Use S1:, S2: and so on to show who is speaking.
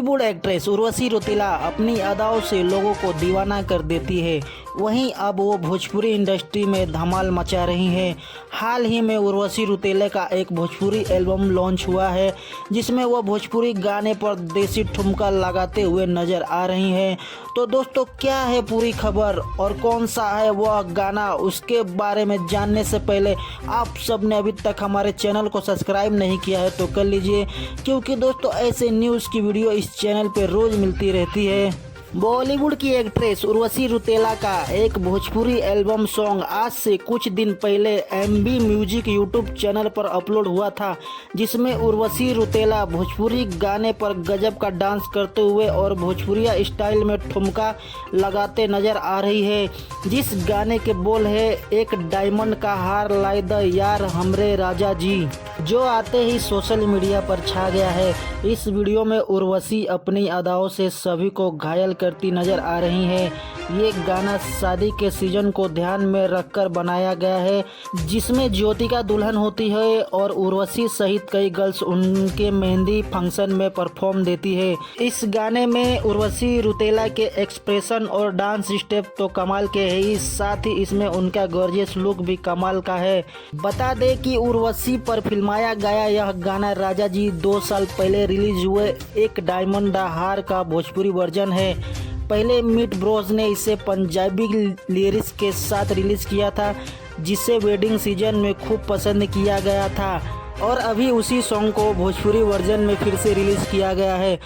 S1: Bollywood actress Urvashi Rautela अपनी अदाओं से लोगों को दीवाना कर देती है। वहीं अब वो भोजपुरी इंडस्ट्री में धमाल मचा रही हैं। हाल ही में उर्वशी रौतेला का एक भोजपुरी एल्बम लॉन्च हुआ है, जिसमें वो भोजपुरी गाने पर देसी ठुमका लगाते हुए नजर आ रही हैं। तो दोस्तों, क्या है पूरी खबर और कौन सा है वह गाना, उसके बारे में जानने से पहले आप सब ने अभी तक हमारे चैनल को सब्सक्राइब नहीं किया है तो कर लीजिए, क्योंकि दोस्तों ऐसे न्यूज़ की वीडियो इस चैनल पर रोज मिलती रहती है। बॉलीवुड की एक्ट्रेस उर्वशी रौतेला का एक भोजपुरी एल्बम सॉन्ग आज से कुछ दिन पहले MB म्यूजिक यूट्यूब चैनल पर अपलोड हुआ था, जिसमें उर्वशी रौतेला भोजपुरी गाने पर गजब का डांस करते हुए और भोजपुरिया स्टाइल में ठुमका लगाते नजर आ रही है। जिस गाने के बोल है, एक डायमंड का हार लाई द यार हमरे राजा जी, जो आते ही सोशल मीडिया पर छा गया है। इस वीडियो में उर्वशी अपनी अदाओं से सभी को घायल करती नजर आ रही हैं। ये गाना शादी के सीजन को ध्यान में रखकर बनाया गया है, जिसमें ज्योतिका दुल्हन होती है और उर्वशी सहित कई गर्ल्स उनके मेहंदी फंक्शन में परफॉर्म देती है। इस गाने में उर्वशी रौतेला के एक्सप्रेशन और डांस स्टेप तो कमाल के है ही, साथ ही इसमें उनका गॉर्जियस लुक भी कमाल का है। बता दें कि उर्वशी पर फिल्माया गया यह गाना राजा जी 2 साल पहले रिलीज हुए एक डायमंड द हार का भोजपुरी वर्जन है। पहले मिट ब्रोस ने इसे पंजाबी लिरिक्स के साथ रिलीज किया था, जिसे वेडिंग सीजन में खूब पसंद किया गया था और अभी उसी सॉन्ग को भोजपुरी वर्जन में फिर से रिलीज किया गया है।